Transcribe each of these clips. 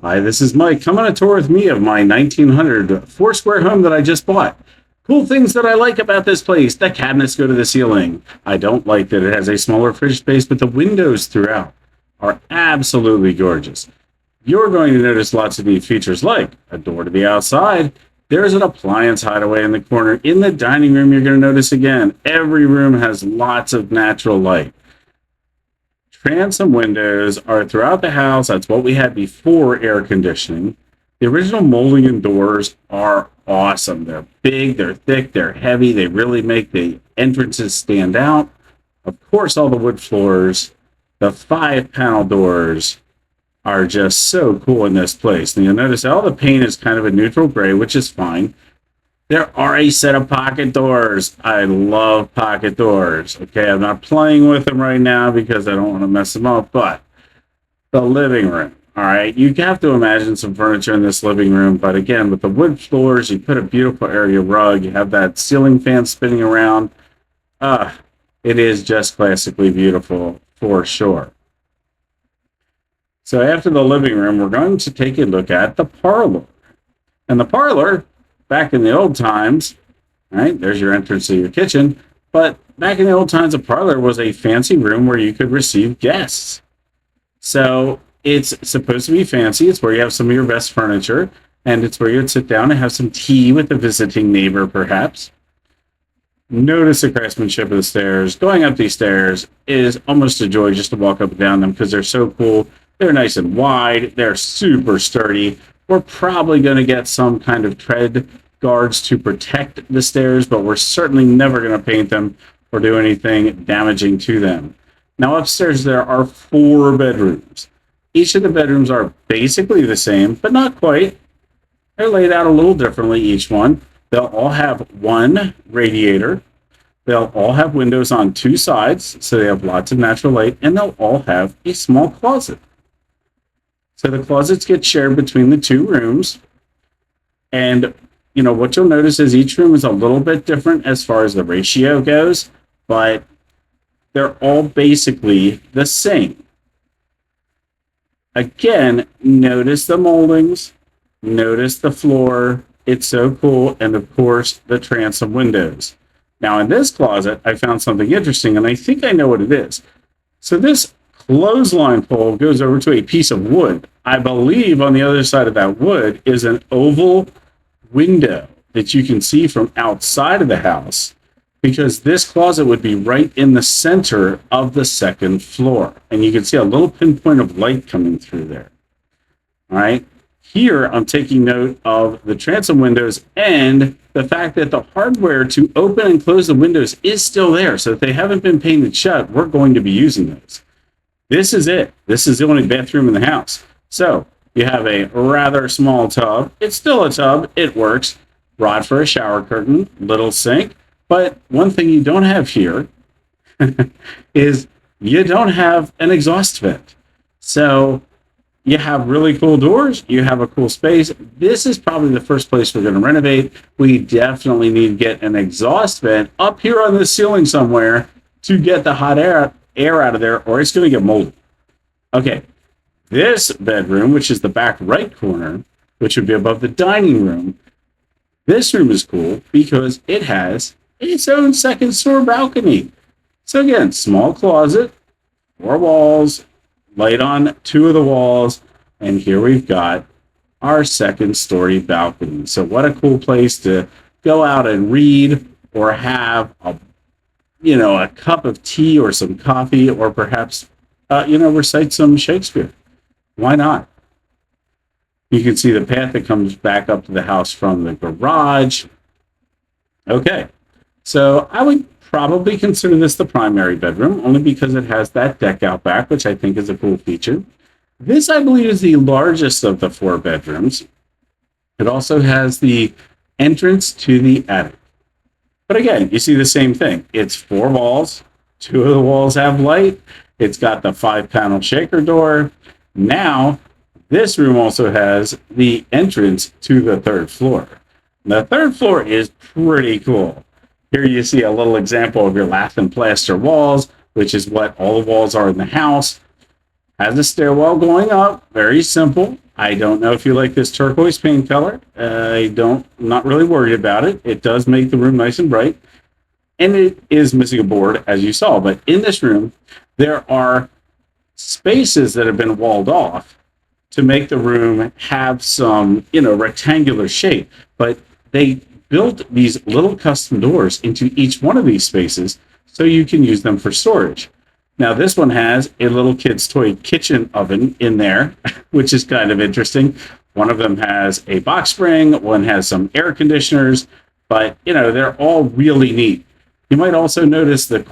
Hi, this is Mike. Come on a tour with me of my 1900 four-square home that I just bought. Cool things that I like about this place. The cabinets go to the ceiling. I don't like that it has a smaller fridge space, but the windows throughout are absolutely gorgeous. You're going to notice lots of neat features like a door to the outside. There's an appliance hideaway in the corner. In the dining room, you're going to notice again, every room has lots of natural light. Transom windows are throughout the house. That's what we had before air conditioning. The original molding and doors are awesome. They're big, they're thick, they're heavy. They really make the entrances stand out. Of course, all the wood floors, the 5-panel doors are just so cool in this place. And you'll notice all the paint is kind of a neutral gray, which is fine. There are a set of pocket doors. I love pocket doors. Okay, I'm not playing with them right now because I don't want to mess them up, but the living room. All right, you have to imagine some furniture in this living room, but again, with the wood floors, you put a beautiful area rug, you have that ceiling fan spinning around. It is just classically beautiful for sure. So after the living room, we're going to take a look at the parlor. And the parlor, back in the old times, right, there's your entrance to your kitchen, but back in the old times, a parlor was a fancy room where you could receive guests. So it's supposed to be fancy. It's where you have some of your best furniture, and it's where you'd sit down and have some tea with a visiting neighbor, perhaps. Notice the craftsmanship of the stairs. Going up these stairs is almost a joy just to walk up and down them because they're so cool. They're nice and wide. They're super sturdy. We're probably going to get some kind of tread guards to protect the stairs, but we're certainly never going to paint them or do anything damaging to them. Now upstairs there are 4 bedrooms. Each of the bedrooms are basically the same, but not quite. They're laid out a little differently, each one. They'll all have one radiator. They'll all have windows on 2 sides, so they have lots of natural light, and they'll all have a small closet. So the closets get shared between the 2 rooms. And, what you'll notice is each room is a little bit different as far as the ratio goes, but they're all basically the same. Again, notice the moldings, notice the floor. It's so cool. And of course, the transom windows. Now in this closet, I found something interesting, and I think I know what it is. So this clothesline pole goes over to a piece of wood. I believe on the other side of that wood is an oval window that you can see from outside of the house, because this closet would be right in the center of the 2nd floor. And you can see a little pinpoint of light coming through there. All right. Here, I'm taking note of the transom windows and the fact that the hardware to open and close the windows is still there. So if they haven't been painted shut, we're going to be using those. This is it. This is the only bathroom in the house. So you have a rather small tub. It's still a tub. It works. Rod for a shower curtain, little sink. But one thing you don't have here is you don't have an exhaust vent. So you have really cool doors. You have a cool space. This is probably the first place we're going to renovate. We definitely need to get an exhaust vent up here on the ceiling somewhere to get the hot air out of there, or it's going to get moldy. Okay, this bedroom, which is the back right corner, which would be above the dining room, this room is cool because it has its own 2nd floor balcony. So again, small closet, 4 walls, light on 2 of the walls, and here we've got our 2nd story balcony. So what a cool place to go out and read or have a cup of tea or some coffee, or perhaps recite some Shakespeare. Why not? You can see the path that comes back up to the house from the garage. Okay, so I would probably consider this the primary bedroom, only because it has that deck out back, which I think is a cool feature. This, I believe, is the largest of the 4 bedrooms. It also has the entrance to the attic. But again, you see the same thing. It's 4 walls. 2 of the walls have light. It's got the 5-panel shaker door. Now, this room also has the entrance to the 3rd floor. The 3rd floor is pretty cool. Here you see a little example of your lath and plaster walls, which is what all the walls are in the house. Has a stairwell going up, very simple. I don't know if you like this turquoise paint color. I'm not really worried about it. It does make the room nice and bright. And it is missing a board, as you saw. But in this room, there are spaces that have been walled off to make the room have some, rectangular shape. But they built these little custom doors into each one of these spaces so you can use them for storage. Now, this one has a little kid's toy kitchen oven in there, which is kind of interesting. One of them has a box spring, one has some air conditioners, but they're all really neat. You might also notice the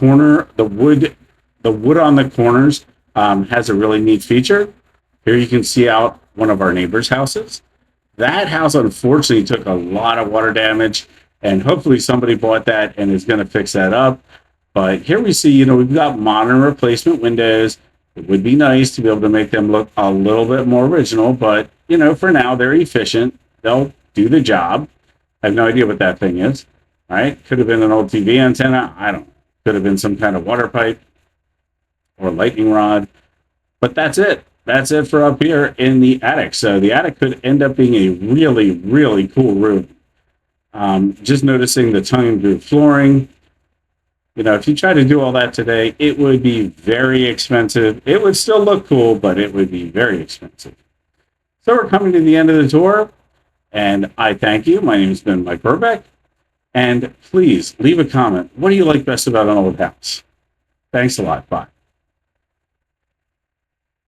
wood on the corners has a really neat feature. Here you can see out one of our neighbors' houses. That house, unfortunately, took a lot of water damage, and hopefully somebody bought that and is going to fix that up. But here we see, we've got modern replacement windows. It would be nice to be able to make them look a little bit more original, but, for now, they're efficient. They'll do the job. I have no idea what that thing is. All right. Could have been an old TV antenna. I don't know. Could have been some kind of water pipe or lightning rod. But that's it. That's it for up here in the attic. So the attic could end up being a really, really cool room. Just noticing the tongue and groove flooring. If you try to do all that today, it would be very expensive. It would still look cool, but it would be very expensive. So we're coming to the end of the tour, and I thank you. My name has been Mike Burbeck, and please leave a comment. What do you like best about an old house? Thanks a lot. Bye.